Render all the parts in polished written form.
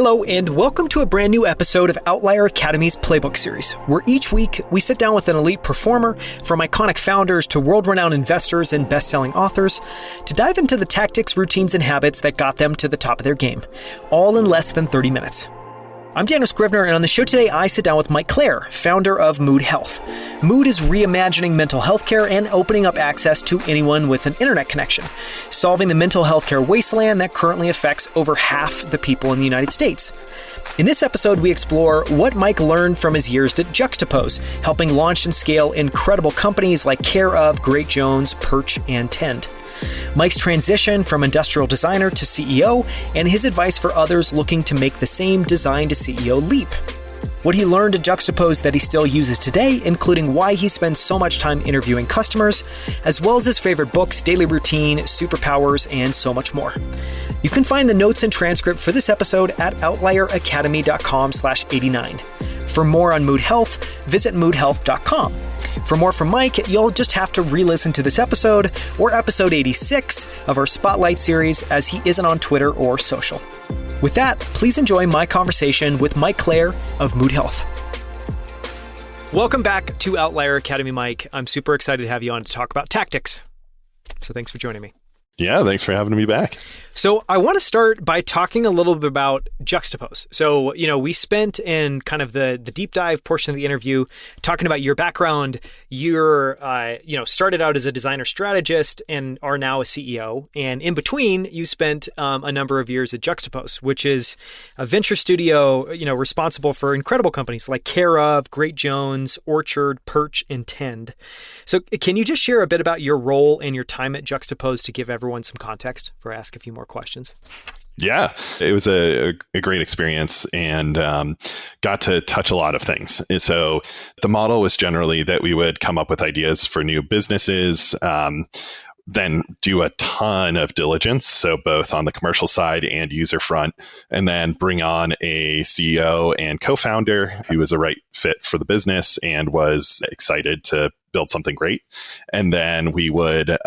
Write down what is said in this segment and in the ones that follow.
Hello, and welcome to a brand new episode of Outlier Academy's Playbook series, where each week we sit down with an elite performer, from iconic founders to world-renowned investors and best-selling authors, to dive into the tactics, routines, and habits that got them to the top of their game, all in less than 30 minutes. I'm Daniel Scrivner, and on the show today, I sit down with Mike Clare, founder of Mood Health. Mood is reimagining mental health care and opening up access to anyone with an internet connection, solving the mental health care wasteland that currently affects over half the people in the United States. In this episode, we explore what Mike learned from his years at Juxtapose, helping launch and scale incredible companies like Care of, Great Jones, Perch, and Tend. Mike's transition from industrial designer to CEO, and his advice for others looking to make the same design to CEO leap. What he learned at Juxtapose that he still uses today, including why he spends so much time interviewing customers, as well as his favorite books, daily routine, superpowers, and so much more. You can find the notes and transcript for this episode at outlieracademy.com/89. For more on Mood Health, visit moodhealth.com. For more from Mike, you'll just have to re-listen to this episode or episode 86 of our Spotlight series, as he isn't on Twitter or social. With that, please enjoy my conversation with Mike Clare of Mood Health. Welcome back to Outlier Academy, Mike. I'm super excited to have you on to talk about tactics. So thanks for joining me. Yeah, thanks for having me back. So I want to start by talking a little bit about Juxtapose. So, we spent in kind of the deep dive portion of the interview talking about your background. You're, started out as a designer strategist and are now a CEO. And in between, you spent a number of years at Juxtapose, which is a venture studio, responsible for incredible companies like Care of, Great Jones, Orchard, Perch, and Tend. So can you just share a bit about your role and your time at Juxtapose to give everyone some context before I ask a few more questions? Yeah, it was a great experience and got to touch a lot of things. And so the model was generally that we would come up with ideas for new businesses, then do a ton of diligence, so both on the commercial side and user front, and then bring on a CEO and co-founder who was a right fit for the business and was excited to build something great. And then we would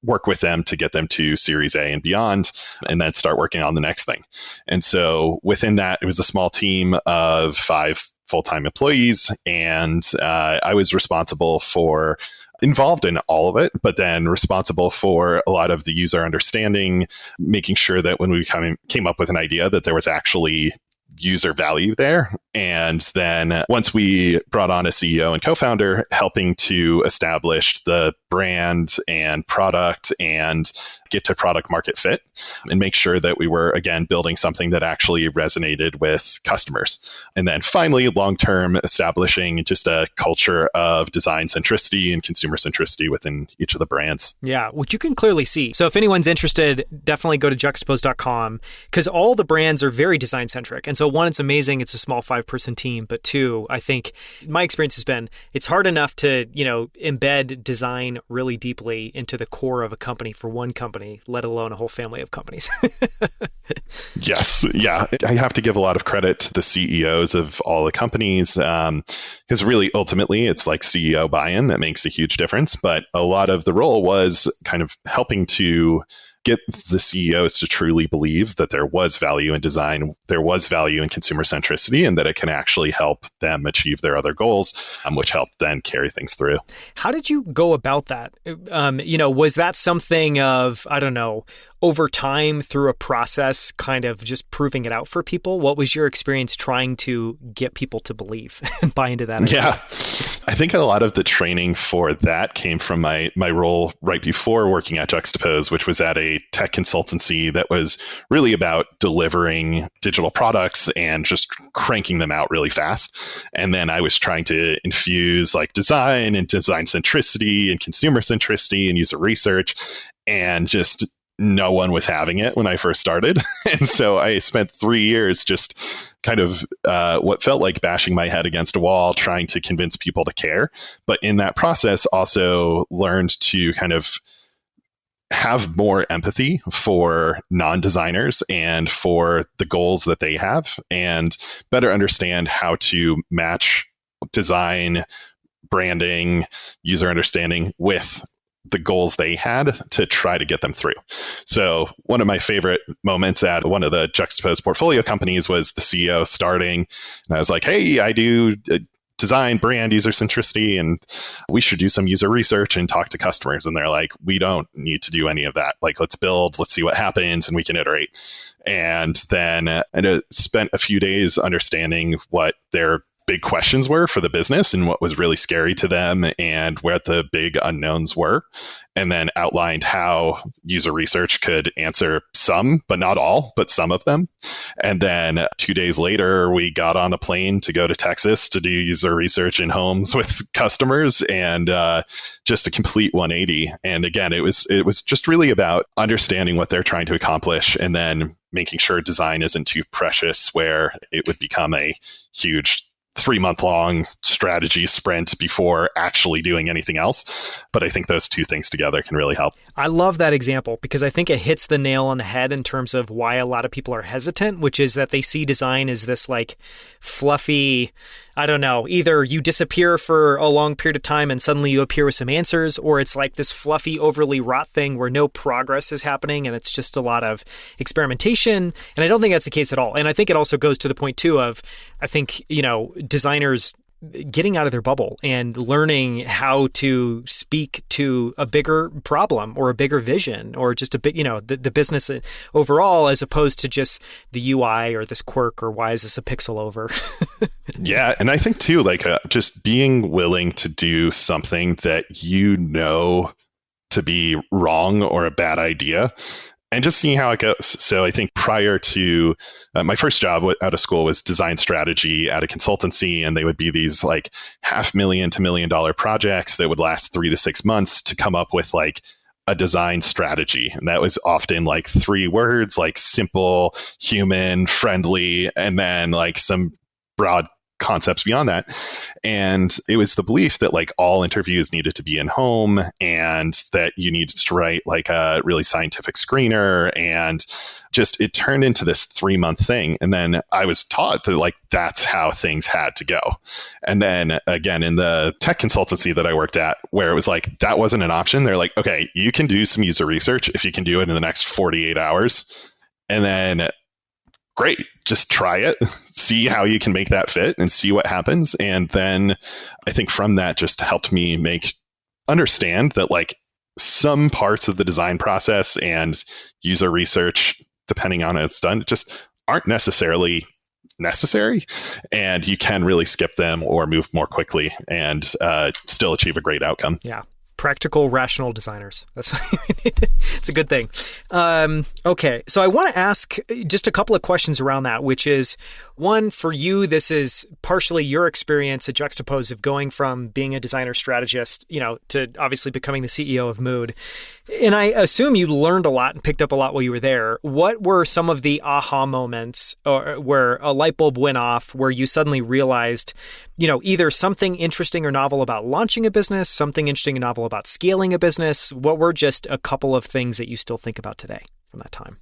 work with them to get them to Series A and beyond, and then start working on the next thing. And so within that, it was a small team of 5 full-time employees, and I was involved in all of it, but then responsible for a lot of the user understanding, making sure that when we came up with an idea that there was actually user value there. And then once we brought on a CEO and co-founder, helping to establish the brand and product and get to product market fit and make sure that we were, again, building something that actually resonated with customers. And then finally, long-term, establishing just a culture of design centricity and consumer centricity within each of the brands. Yeah, which you can clearly see. So if anyone's interested, definitely go to juxtapose.com, because all the brands are very design centric. And so one, it's amazing it's a small 5-person team, but two, I think my experience has been it's hard enough to, embed design really deeply into the core of a company for one company, let alone a whole family of companies. Yes. Yeah. I have to give a lot of credit to the CEOs of all the companies, because really, ultimately, it's like CEO buy-in that makes a huge difference. But a lot of the role was kind of helping to get the CEOs to truly believe that there was value in design, there was value in consumer centricity, and that it can actually help them achieve their other goals, which helped then carry things through. How did you go about that? Was that something of, over time through a process, kind of just proving it out for people? What was your experience trying to get people to believe and buy into that idea? Yeah, I think a lot of the training for that came from my role right before working at Juxtapose, which was at a tech consultancy that was really about delivering digital products and just cranking them out really fast. And then I was trying to infuse like design and design centricity and consumer centricity and user research, and just no one was having it when I first started. And so I spent 3 years just kind of what felt like bashing my head against a wall, trying to convince people to care. But in that process, also learned to kind of have more empathy for non-designers and for the goals that they have, and better understand how to match design, branding, user understanding with the goals they had to try to get them through. So one of my favorite moments at one of the Juxtapose portfolio companies was the CEO starting, and I was like, hey, I do design, brand, user centricity, and we should do some user research and talk to customers. And they're like, we don't need to do any of that. Like, let's build, let's see what happens, and we can iterate. And then I spent a few days understanding what their big questions were for the business and what was really scary to them and where the big unknowns were, and then outlined how user research could answer some, but not all, but some of them. And then 2 days later, we got on a plane to go to Texas to do user research in homes with customers, and just a complete 180. And again, it was just really about understanding what they're trying to accomplish and then making sure design isn't too precious where it would become a huge 3-month-long strategy sprint before actually doing anything else. But I think those two things together can really help. I love that example because I think it hits the nail on the head in terms of why a lot of people are hesitant, which is that they see design as this like fluffy, I don't know, either you disappear for a long period of time and suddenly you appear with some answers, or it's like this fluffy, overly wrought thing where no progress is happening and it's just a lot of experimentation. And I don't think that's the case at all. And I think it also goes to the point too of, I think, designers getting out of their bubble and learning how to speak to a bigger problem or a bigger vision or just a big, the business overall, as opposed to just the UI or this quirk or why is this a pixel over? Yeah. And I think too, just being willing to do something that to be wrong or a bad idea, and just seeing how it goes. So I think prior to my first job out of school was design strategy at a consultancy, and they would be these like $500,000 to $1 million projects that would last 3 to 6 months to come up with like a design strategy. And that was often like 3 words, like simple, human, friendly, and then like some broad concepts beyond that. And it was the belief that like all interviews needed to be in home and that you needed to write like a really scientific screener, and just it turned into this 3-month thing. And then I was taught that like that's how things had to go. And then again, in the tech consultancy that I worked at, where it was like that wasn't an option. They're like, okay, you can do some user research if you can do it in the next 48 hours. And then great, just try it, see how you can make that fit and see what happens. And then I think from that just helped me understand that like some parts of the design process and user research, depending on how it's done, just aren't necessarily necessary. And you can really skip them or move more quickly and still achieve a great outcome. Yeah. Practical, rational designers. It's a good thing. Okay, so I want to ask just a couple of questions around that, which is, one, for you, this is partially your experience at Juxtapose of going from being a designer strategist, to obviously becoming the CEO of Mood. And I assume you learned a lot and picked up a lot while you were there. What were some of the aha moments or where a light bulb went off, where you suddenly realized, either something interesting or novel about launching a business, something interesting and novel about scaling a business? What were just a couple of things that you still think about today from that time?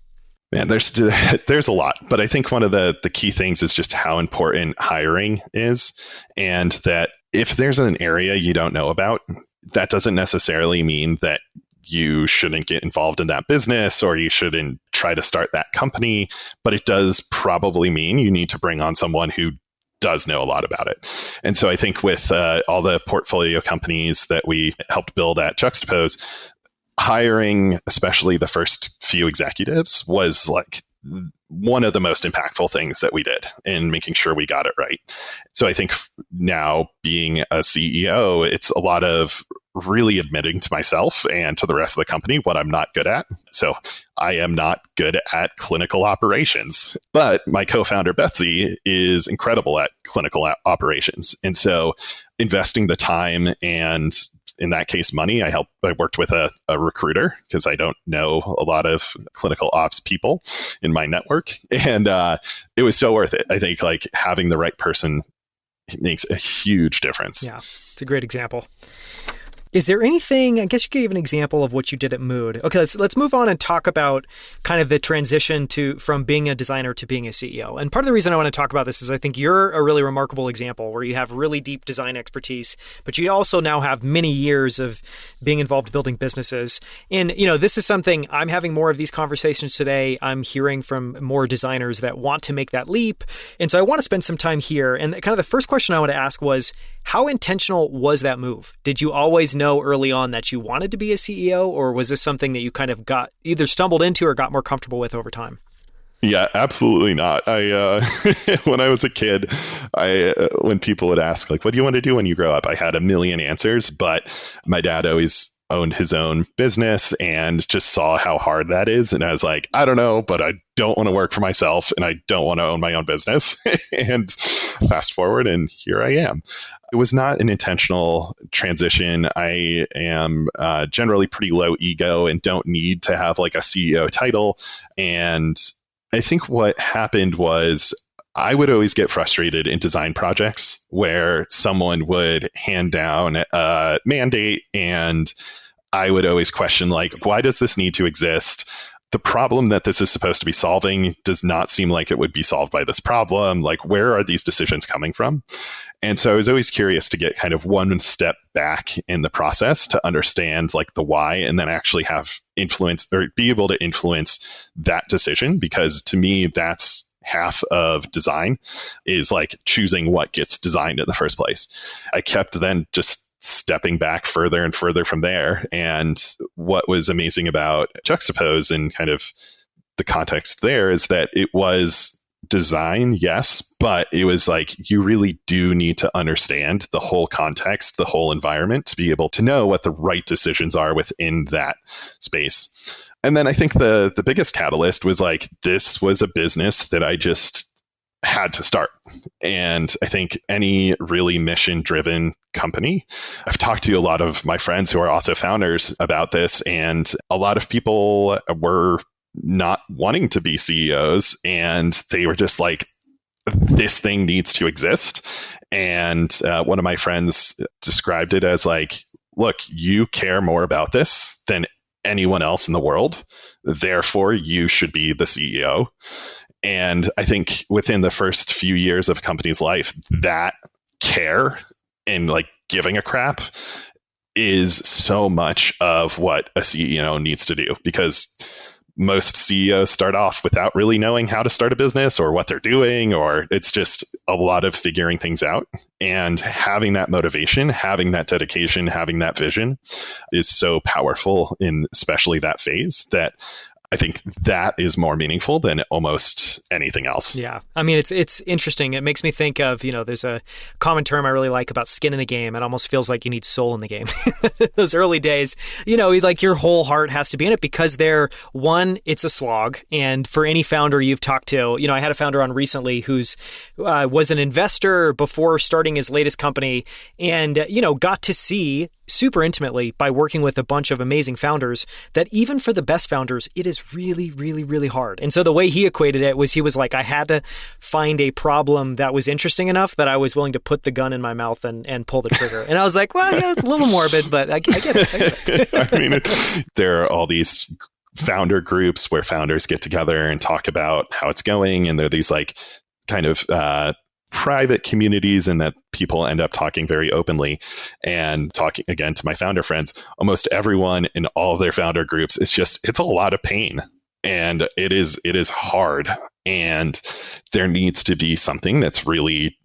Man, there's a lot, but I think one of the key things is just how important hiring is, and that if there's an area you don't know about, that doesn't necessarily mean that you shouldn't get involved in that business or you shouldn't try to start that company, but it does probably mean you need to bring on someone who does know a lot about it. And so I think with all the portfolio companies that we helped build at Juxtapose, hiring, especially the first few executives, was like one of the most impactful things that we did in making sure we got it right. So I think now being a CEO, it's a lot of really admitting to myself and to the rest of the company what I'm not good at. So I am not good at clinical operations, but my co-founder Betsy is incredible at clinical operations. And so investing the time and, in that case, money, I worked with a recruiter because I don't know a lot of clinical ops people in my network. And it was so worth it. I think like having the right person makes a huge difference. Yeah, it's a great example. Is there anything, I guess you gave an example of what you did at Mood. Okay, let's move on and talk about kind of the transition from being a designer to being a CEO. And part of the reason I want to talk about this is I think you're a really remarkable example where you have really deep design expertise, but you also now have many years of being involved building businesses. And, this is something I'm having more of these conversations today. I'm hearing from more designers that want to make that leap. And so I want to spend some time here. And kind of the first question I want to ask was, how intentional was that move? Did you always know early on that you wanted to be a CEO, or was this something that you kind of got either stumbled into or got more comfortable with over time? Yeah, absolutely not. I when I was a kid, when people would ask, like, what do you want to do when you grow up? I had a million answers, but my dad always owned his own business and just saw how hard that is. And I was like, I don't know, but I don't want to work for myself and I don't want to own my own business. And fast forward, and here I am. It was not an intentional transition. I am generally pretty low ego and don't need to have like a CEO title. And I think what happened was I would always get frustrated in design projects where someone would hand down a mandate and I would always question, like, why does this need to exist? The problem that this is supposed to be solving does not seem like it would be solved by this problem. Like, where are these decisions coming from? And so I was always curious to get kind of one step back in the process to understand like the why, and then actually have influence or be able to influence that decision. Because to me, that's half of design, is like choosing what gets designed in the first place. I kept then just stepping back further and further from there. And what was amazing about Juxtapose and kind of the context there is that it was design, yes, but it was like, you really do need to understand the whole context, the whole environment, to be able to know what the right decisions are within that space. And then I think the biggest catalyst was like, this was a business that I just had to start. And I think any really mission-driven company, I've talked to a lot of my friends who are also founders about this, and a lot of people were not wanting to be CEOs, and they were just like, this thing needs to exist. And one of my friends described it as like, look, you care more about this than anyone else in the world. Therefore, you should be the CEO. And I think within the first few years of a company's life, that care and like giving a crap is so much of what a CEO needs to do, because most CEOs start off without really knowing how to start a business or what they're doing, or it's just a lot of figuring things out. And having that motivation, having that dedication, having that vision is so powerful in especially that phase, that I think that is more meaningful than almost anything else. Yeah. I mean, it's interesting. It makes me think of, there's a common term I really like about skin in the game. It almost feels like you need soul in the game. Those early days, like your whole heart has to be in it, because it's a slog. And for any founder you've talked to, I had a founder on recently who's was an investor before starting his latest company, and, got to see super intimately by working with a bunch of amazing founders that even for the best founders, it is really, really, really hard. And so the way he equated it was, he was like, I had to find a problem that was interesting enough that I was willing to put the gun in my mouth and pull the trigger. And I was like, well, yeah, it's a little morbid, but I get it. I mean, there are all these founder groups where founders get together and talk about how it's going. And there are these like kind of private communities, and that people end up talking very openly. And talking again to my founder friends, almost everyone in all of their founder groups, it's a lot of pain, and it is hard. And there needs to be something that's really,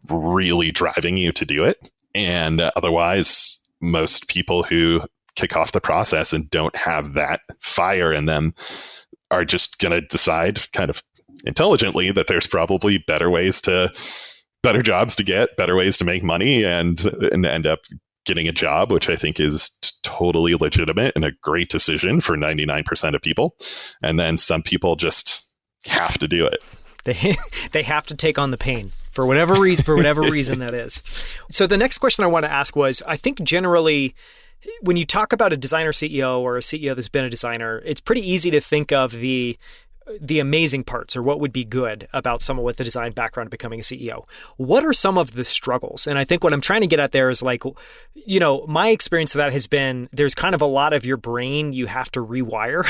really driving you to do it. And otherwise, most people who kick off the process and don't have that fire in them are just going to decide kind of intelligently that there's probably better jobs to get, better ways to make money, and end up getting a job, which I think is totally legitimate and a great decision for 99% of people. And then some people just have to do it. They have to take on the pain for whatever reason that is. So the next question I want to ask was, I think generally, when you talk about a designer CEO or a CEO that's been a designer, it's pretty easy to think of the the amazing parts or what would be good about someone with a design background becoming a CEO. What are some of the struggles? And I think what I'm trying to get at there is like, my experience of that has been there's kind of a lot of your brain you have to rewire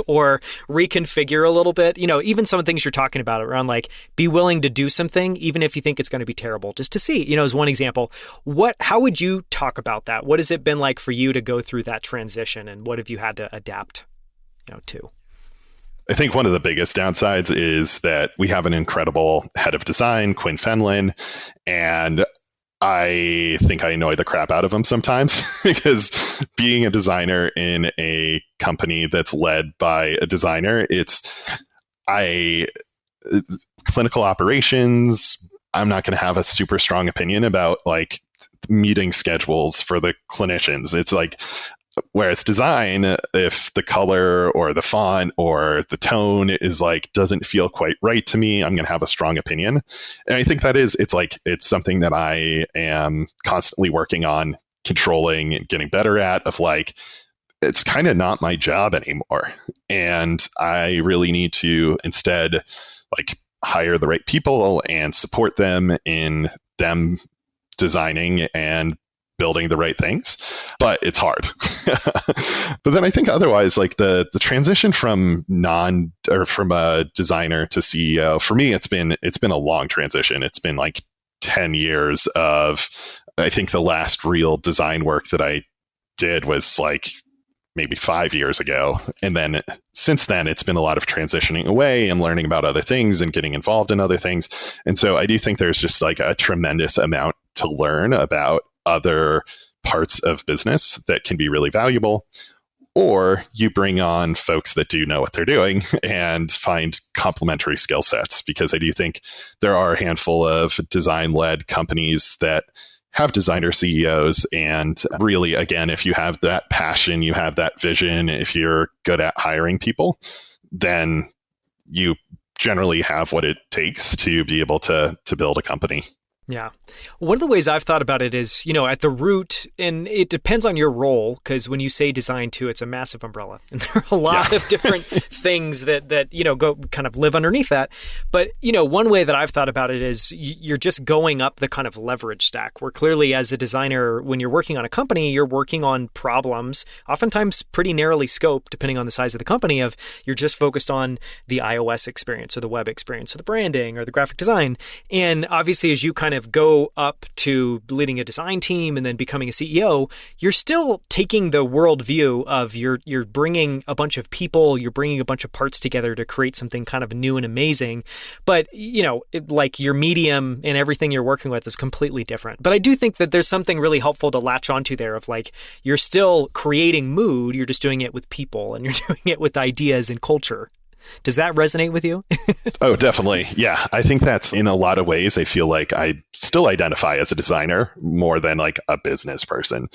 or reconfigure a little bit. Even some of the things you're talking about around like be willing to do something, even if you think it's going to be terrible, just to see, as one example. How would you talk about that? What has it been like for you to go through that transition, and what have you had to adapt, to? I think one of the biggest downsides is that we have an incredible head of design, Quinn Fenlon, and I think I annoy the crap out of him sometimes because being a designer in a company that's led by a designer, clinical operations, I'm not going to have a super strong opinion about like meeting schedules for the clinicians. It's like, whereas design, if the color or the font or the tone is like, doesn't feel quite right to me, I'm going to have a strong opinion. And I think it's something that I am constantly working on controlling and getting better at, of like, it's kind of not my job anymore. And I really need to instead like hire the right people and support them in them designing and building the right things, but it's hard. But then I think otherwise, like the transition from a designer to CEO, for me, it's been a long transition. It's been like 10 years of, I think the last real design work that I did was like maybe 5 years ago. And then since then, it's been a lot of transitioning away and learning about other things and getting involved in other things. And so I do think there's just like a tremendous amount to learn about other parts of business that can be really valuable, or you bring on folks that do know what they're doing and find complementary skill sets. Because I do think there are a handful of design-led companies that have designer CEOs. And really, again, if you have that passion, you have that vision, if you're good at hiring people, then you generally have what it takes to be able to build a company. Yeah. One of the ways I've thought about it is, at the root, and it depends on your role, because when you say design too, it's a massive umbrella. And there are a lot of different things that go kind of live underneath that. But, one way that I've thought about it is you're just going up the kind of leverage stack, where clearly as a designer, when you're working on a company, you're working on problems, oftentimes pretty narrowly scoped, depending on the size of the company, of you're just focused on the iOS experience or the web experience or the branding or the graphic design. And obviously, as you kind of go up to leading a design team and then becoming a CEO, you're still taking the worldview of you're bringing a bunch of people, you're bringing a bunch of parts together to create something kind of new and amazing. But, like your medium and everything you're working with is completely different. But I do think that there's something really helpful to latch onto there of like, you're still creating mood, you're just doing it with people and you're doing it with ideas and culture. Does that resonate with you? Oh, definitely. Yeah. I think that's in a lot of ways, I feel like I still identify as a designer more than like a business person.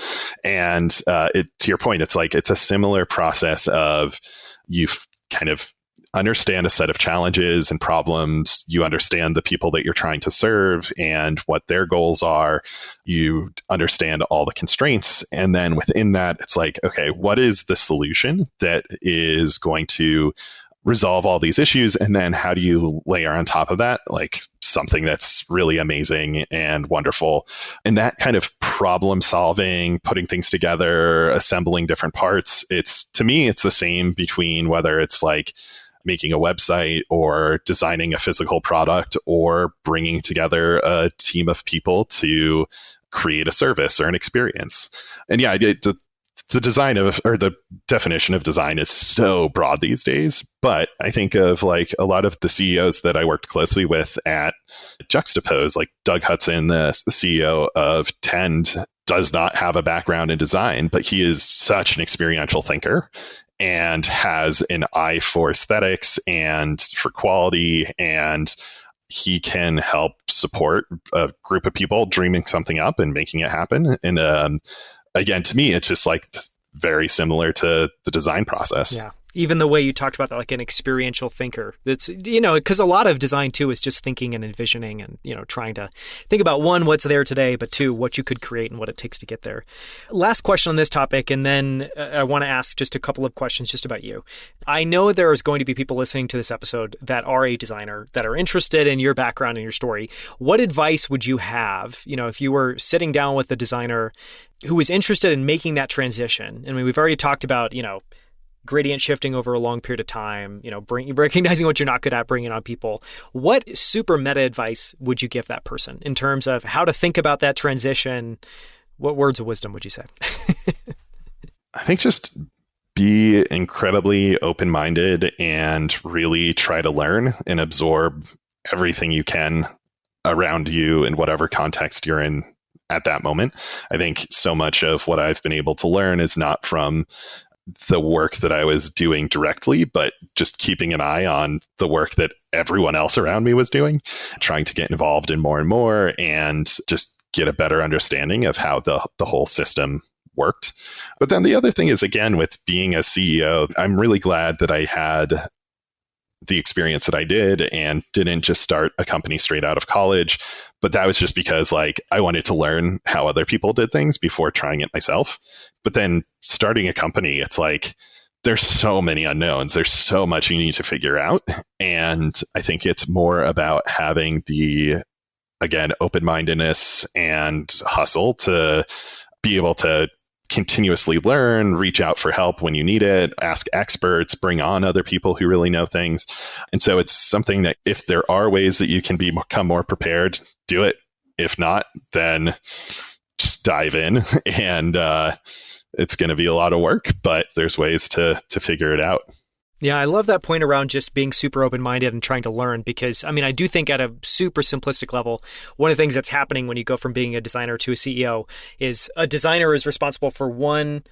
And to your point, it's like, it's a similar process of you kind of understand a set of challenges and problems. You understand the people that you're trying to serve and what their goals are. You understand all the constraints. And then within that, it's like, okay, what is the solution that is going to resolve all these issues? And then how do you layer on top of that like something that's really amazing and wonderful? And that kind of problem solving, putting things together, assembling different parts, to me, it's the same between whether it's like making a website or designing a physical product or bringing together a team of people to create a service or an experience. And yeah, the design of, or the definition of design is so broad these days, but I think of like a lot of the CEOs that I worked closely with at Juxtapose, like Doug Hudson, the CEO of Tend, does not have a background in design, but he is such an experiential thinker and has an eye for aesthetics and for quality, and he can help support a group of people dreaming something up and making it happen. And again, to me, it's just like very similar to the design process. Yeah. Even the way you talked about that, like an experiential thinker. That's, because a lot of design too is just thinking and envisioning and, trying to think about one, what's there today, but two, what you could create and what it takes to get there. Last question on this topic, and then I want to ask just a couple of questions just about you. I know there's going to be people listening to this episode that are a designer, that are interested in your background and your story. What advice would you have, if you were sitting down with a designer who was interested in making that transition? I mean, we've already talked about, gradient shifting over a long period of time, recognizing what you're not good at, bringing on people. What super meta advice would you give that person in terms of how to think about that transition? What words of wisdom would you say? I think just be incredibly open-minded and really try to learn and absorb everything you can around you in whatever context you're in at that moment. I think so much of what I've been able to learn is not from the work that I was doing directly, but just keeping an eye on the work that everyone else around me was doing, trying to get involved in more and more and just get a better understanding of how the whole system worked. But then the other thing is, again, with being a CEO, I'm really glad that I had the experience that I did and didn't just start a company straight out of college. But that was just because I wanted to learn how other people did things before trying it myself. But then starting a company, it's there's so many unknowns. There's so much you need to figure out. And I think it's more about having the, again, open-mindedness and hustle to be able to continuously learn, reach out for help when you need it, ask experts, bring on other people who really know things. And so it's something that if there are ways that you can become more prepared, do it. If not, then just dive in and it's going to be a lot of work, but there's ways to figure it out. Yeah, I love that point around just being super open-minded and trying to learn because, I do think at a super simplistic level, one of the things that's happening when you go from being a designer to a CEO is a designer is responsible for one,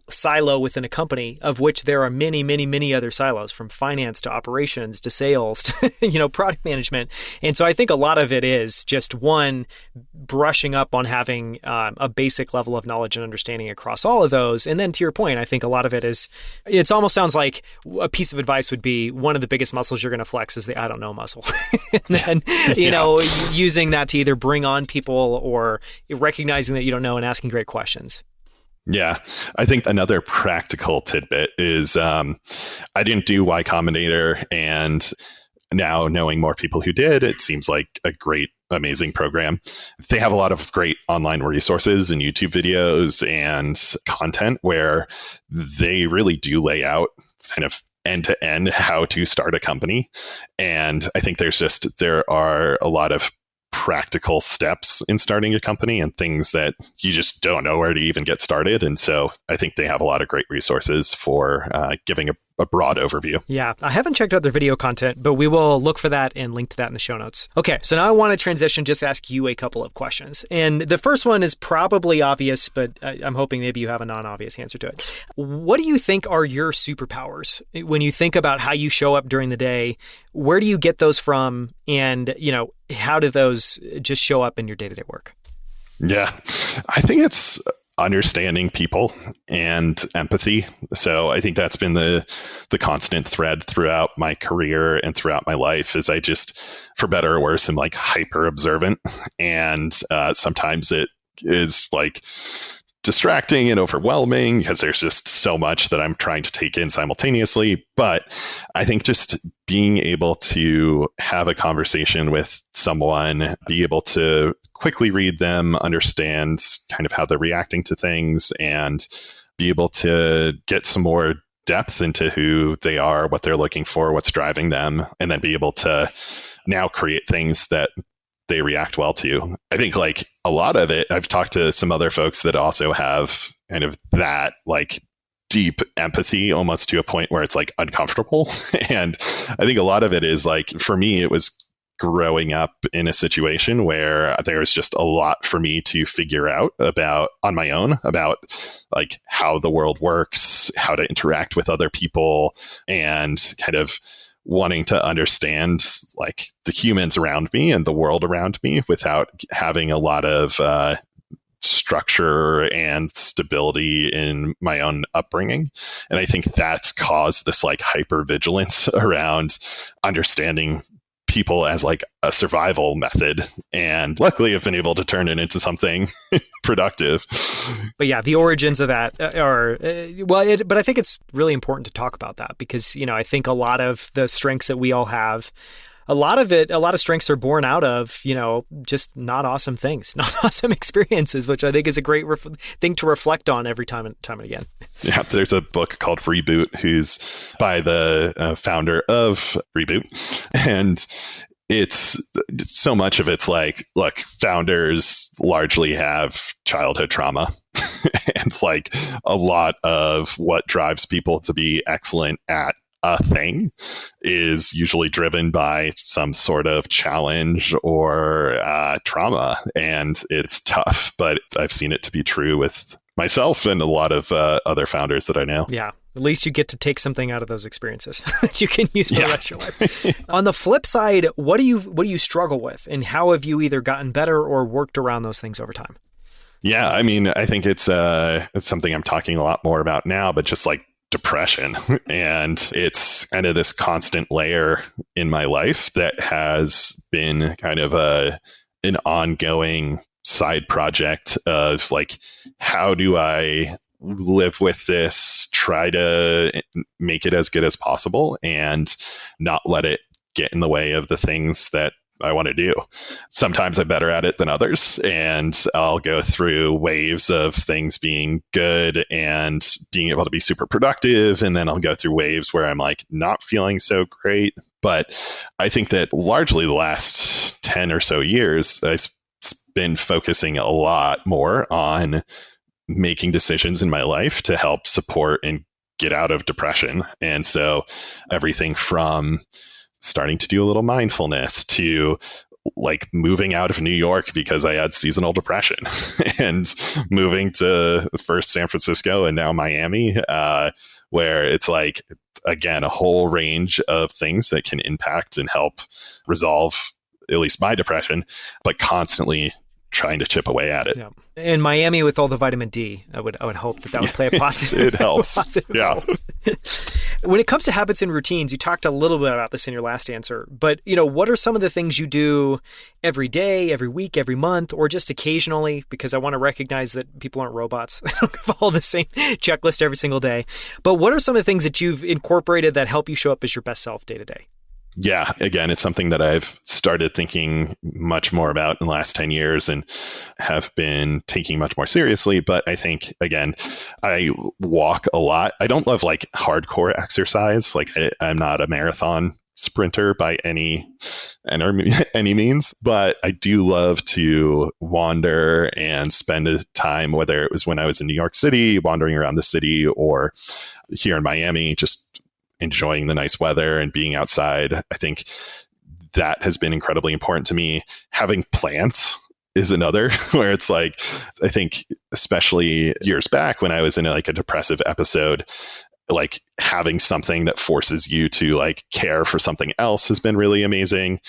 silo within a company of which there are many, many, many other silos from finance to operations to sales to, product management. And so I think a lot of it is just one, brushing up on having a basic level of knowledge and understanding across all of those. And then to your point, I think a lot of it is, it almost sounds like a piece of advice would be one of the biggest muscles you're going to flex is the I don't know muscle. And then, using that to either bring on people or recognizing that you don't know and asking great questions. Yeah, I think another practical tidbit is I didn't do Y Combinator, and now knowing more people who did, it seems like a great, amazing program. They have a lot of great online resources and YouTube videos and content where they really do lay out kind of end-to-end how to start a company. And I think there are a lot of practical steps in starting a company and things that you just don't know where to even get started. And so I think they have a lot of great resources for giving a broad overview. Yeah, I haven't checked out their video content, but we will look for that and link to that in the show notes. Okay, so now I want to transition, just ask you a couple of questions. And the first one is probably obvious, but I'm hoping maybe you have a non-obvious answer to it. What do you think are your superpowers? When you think about how you show up during the day, where do you get those from? And, how do those just show up in your day-to-day work? Yeah, I think it's understanding people and empathy. So I think that's been the constant thread throughout my career and throughout my life is I just, for better or worse, am hyper observant. And sometimes it is distracting and overwhelming because there's just so much that I'm trying to take in simultaneously. But I think just being able to have a conversation with someone, be able to quickly read them, understand kind of how they're reacting to things, and be able to get some more depth into who they are, what they're looking for, what's driving them, and then be able to now create things that they react well to. I think a lot of it, I've talked to some other folks that also have kind of that deep empathy almost to a point where it's uncomfortable. And I think a lot of it is for me, it was growing up in a situation where there was just a lot for me to figure out about on my own about how the world works, how to interact with other people, and kind of wanting to understand the humans around me and the world around me without having a lot of structure and stability in my own upbringing. And I think that's caused this like hypervigilance around understanding people as like a survival method. And luckily I've been able to turn it into something productive. But yeah, the origins of that are, but I think it's really important to talk about that because, I think a lot of the strengths that we all have, a lot of strengths are born out of, just not awesome things, not awesome experiences, which I think is a great thing to reflect on every time and again. Yeah, there's a book called Reboot, who's by the founder of Reboot. And it's so much of it's like, look, founders largely have childhood trauma. And like a lot of what drives people to be excellent at a thing is usually driven by some sort of challenge or trauma. And it's tough, but I've seen it to be true with myself and a lot of other founders that I know. Yeah. At least you get to take something out of those experiences that you can use for the rest of your life. On the flip side, what do you struggle with, and how have you either gotten better or worked around those things over time? Yeah, I mean, I think it's something I'm talking a lot more about now, but just like depression. And it's kind of this constant layer in my life that has been kind of an ongoing side project of like, how do I live with this, try to make it as good as possible and not let it get in the way of the things that I want to do. Sometimes I'm better at it than others, and I'll go through waves of things being good and being able to be super productive. And then I'll go through waves where I'm like not feeling so great. But I think that largely the last 10 or so years, I've been focusing a lot more on making decisions in my life to help support and get out of depression. And so everything from starting to do a little mindfulness to like moving out of New York because I had seasonal depression and moving to first San Francisco and now Miami, where it's like, again, a whole range of things that can impact and help resolve at least my depression, but constantly trying to chip away at it. Yeah. In Miami with all the vitamin D, I would hope that would play a positive. It helps. Positive yeah. role. When it comes to habits and routines, you talked a little bit about this in your last answer, but what are some of the things you do every day, every week, every month, or just occasionally? Because I want to recognize that people aren't robots. They don't follow the same checklist every single day. But what are some of the things that you've incorporated that help you show up as your best self day to day? Yeah, again, it's something that I've started thinking much more about in the last 10 years and have been taking much more seriously. But I think, again, I walk a lot. I don't love like hardcore exercise. Like I'm not a marathon sprinter by any means, but I do love to wander and spend a time, whether it was when I was in New York City, wandering around the city, or here in Miami, just enjoying the nice weather and being outside. I think that has been incredibly important to me. Having plants is another, where it's like, I think especially years back when I was in a depressive episode, like having something that forces you to like care for something else has been really amazing.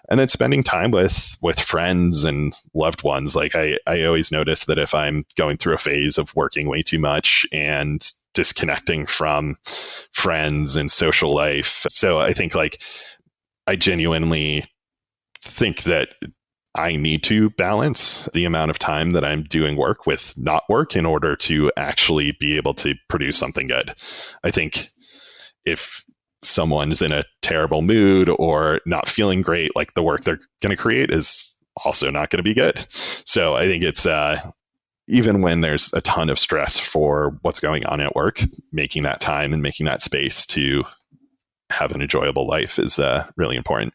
And then spending time with friends and loved ones. Like I always notice that if I'm going through a phase of working way too much and disconnecting from friends and social life. So I think like I genuinely think that I need to balance the amount of time that I'm doing work with not work in order to actually be able to produce something good. I think if someone's in a terrible mood or not feeling great, like the work they're going to create is also not going to be good. So I think it's even when there's a ton of stress for what's going on at work, making that time and making that space to have an enjoyable life is really important.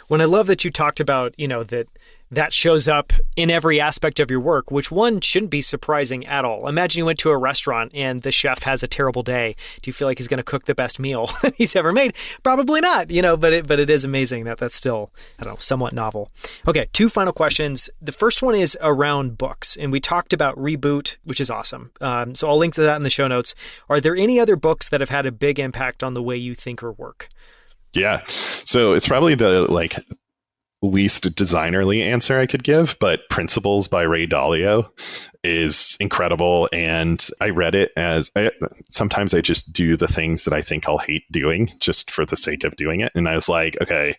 When I love that you talked about, that shows up in every aspect of your work, which one shouldn't be surprising at all. Imagine you went to a restaurant and the chef has a terrible day. Do you feel like he's going to cook the best meal he's ever made? Probably not, but it is amazing that that's still, somewhat novel. Okay, 2 final questions. The first one is around books, and we talked about Reboot, which is awesome. So I'll link to that in the show notes. Are there any other books that have had a big impact on the way you think or work? Yeah. So it's probably the least designerly answer I could give, but Principles by Ray Dalio is incredible. And I read it sometimes I just do the things that I think I'll hate doing just for the sake of doing it. And I was like, okay,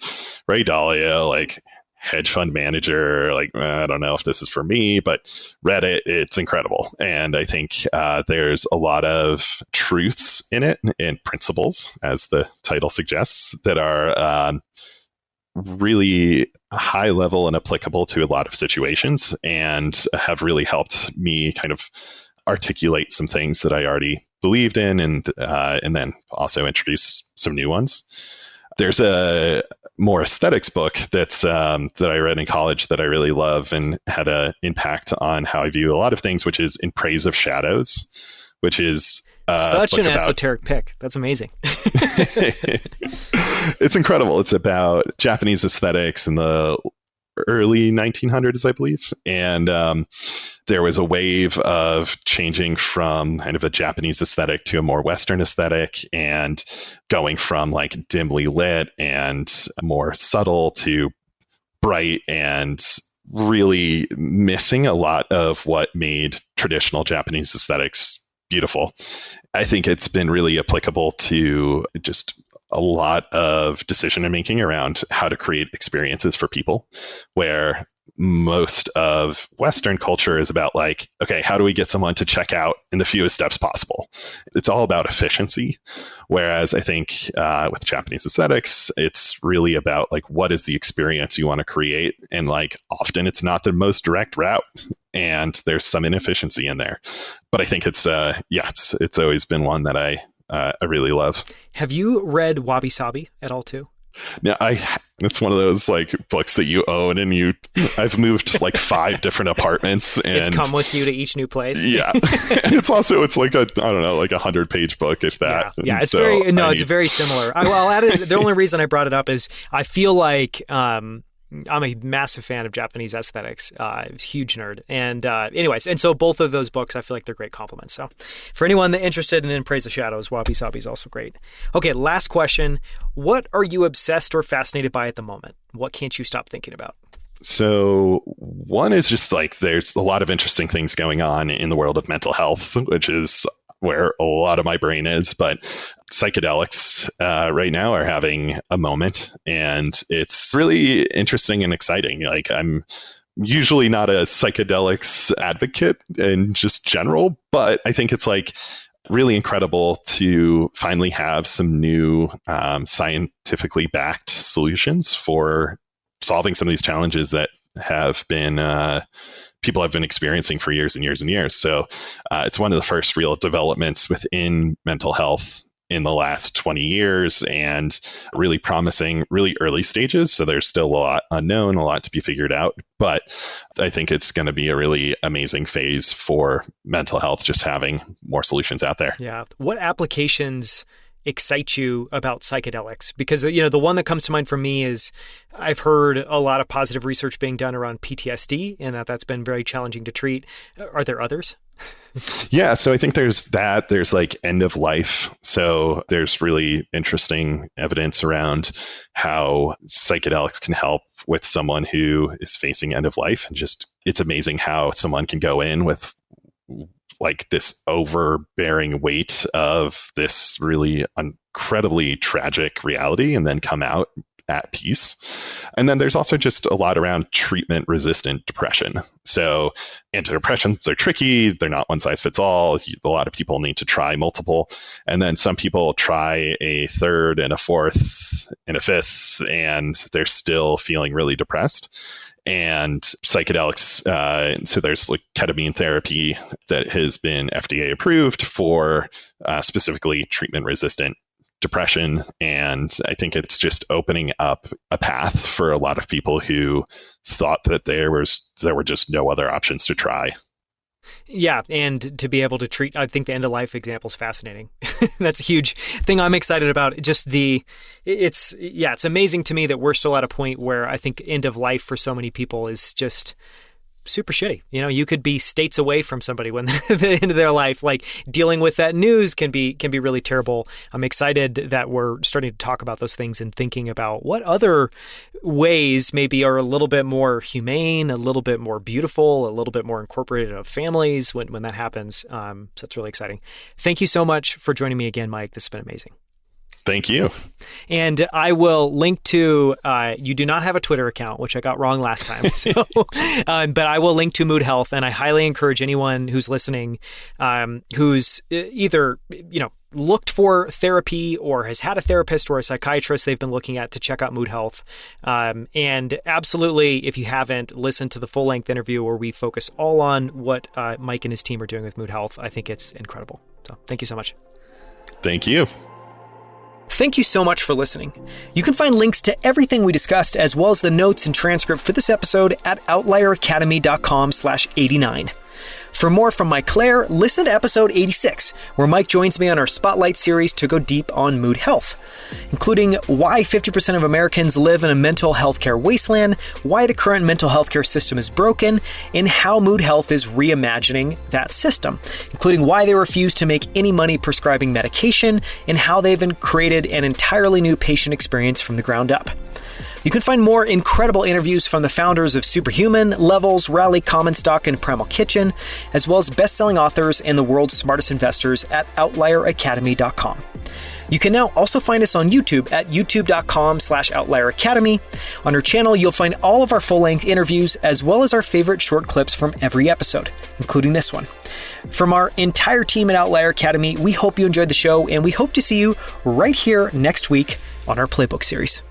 Ray Dalio, like hedge fund manager, like, I don't know if this is for me, but read it. It's incredible. And I think there's a lot of truths in it and principles, as the title suggests, that are really high level and applicable to a lot of situations and have really helped me kind of articulate some things that I already believed in and then also introduce some new ones. There's a more aesthetics book that I read in college that I really love and had an impact on how I view a lot of things, which is In Praise of Shadows, which is such an esoteric pick. That's amazing. It's incredible. It's about Japanese aesthetics in the early 1900s, I believe. And there was a wave of changing from kind of a Japanese aesthetic to a more Western aesthetic, and going from like dimly lit and more subtle to bright, and really missing a lot of what made traditional Japanese aesthetics beautiful. I think it's been really applicable to just a lot of decision making around how to create experiences for people, where most of Western culture is about like, okay, how do we get someone to check out in the fewest steps possible? It's all about efficiency. Whereas I think with Japanese aesthetics, it's really about like, what is the experience you want to create? And like, often it's not the most direct route, and there's some inefficiency in there. But I think it's always been one that I really love. Have you read Wabi Sabi at all too? Yeah, it's one of those like books that you own, and I've moved like 5 different apartments, and it's come with you to each new place. Yeah. And it's like a 100-page book, if that. Yeah, it's it's very similar. I'll add it. The only reason I brought it up is I feel like I'm a massive fan of Japanese aesthetics. Huge nerd. And anyways, and so both of those books, I feel like they're great compliments. So for anyone that interested in Praise the Shadows, Wabi Sabi is also great. Okay, last question. What are you obsessed or fascinated by at the moment? What can't you stop thinking about? So one is just like, there's a lot of interesting things going on in the world of mental health, which is where a lot of my brain is, but psychedelics right now are having a moment, and it's really interesting and exciting. Like, I'm usually not a psychedelics advocate in just general, but I think it's like really incredible to finally have some new scientifically backed solutions for solving some of these challenges that have been people have been experiencing for years and years and years. So it's one of the first real developments within mental health in the last 20 years, and really promising, really early stages. So there's still a lot unknown, a lot to be figured out. But I think it's going to be a really amazing phase for mental health, just having more solutions out there. Yeah. What applications excite you about psychedelics? Because, the one that comes to mind for me is I've heard a lot of positive research being done around PTSD, and that's been very challenging to treat. Are there others? Yeah, so I think there's that. There's like end of life. So there's really interesting evidence around how psychedelics can help with someone who is facing end of life. And just, it's amazing how someone can go in with like this overbearing weight of this really incredibly tragic reality, and then come out at peace. And then there's also just a lot around treatment-resistant depression. So antidepressants are tricky. They're not one size fits all. A lot of people need to try multiple. And then some people try a third and a fourth and a fifth, and they're still feeling really depressed. And psychedelics, so there's like ketamine therapy that has been FDA approved for specifically treatment-resistant depression. And I think it's just opening up a path for a lot of people who thought that there were just no other options to try. Yeah, and to be able to treat, I think the end of life example is fascinating. That's a huge thing I'm excited about. Just it's amazing to me that we're still at a point where I think end of life for so many people is just super shitty. You could be states away from somebody when the end of their life. Like, dealing with that news can be really terrible. I'm excited that we're starting to talk about those things and thinking about what other ways maybe are a little bit more humane, a little bit more beautiful, a little bit more incorporated of families when that happens. So it's really exciting. Thank you so much for joining me again, Mike. This has been amazing. Thank you. And I will link to, you do not have a Twitter account, which I got wrong last time. So, but I will link to Mood Health, and I highly encourage anyone who's listening, who's either, looked for therapy or has had a therapist or a psychiatrist they've been looking at, to check out Mood Health. And absolutely, if you haven't, listened to the full-length interview where we focus all on what Mike and his team are doing with Mood Health. I think it's incredible. So thank you so much. Thank you. Thank you so much for listening. You can find links to everything we discussed, as well as the notes and transcript for this episode, at outlieracademy.com/89. For more from Mike Clare, listen to episode 86, where Mike joins me on our Spotlight series to go deep on mood health, including why 50% of Americans live in a mental health care wasteland, why the current mental health care system is broken, and how Mood Health is reimagining that system, including why they refuse to make any money prescribing medication, and how they've created an entirely new patient experience from the ground up. You can find more incredible interviews from the founders of Superhuman, Levels, Rally, Common Stock, and Primal Kitchen, as well as best-selling authors and the world's smartest investors at outlieracademy.com. You can now also find us on YouTube at youtube.com/outlieracademy. On our channel, you'll find all of our full-length interviews, as well as our favorite short clips from every episode, including this one. From our entire team at Outlier Academy, we hope you enjoyed the show, and we hope to see you right here next week on our Playbook series.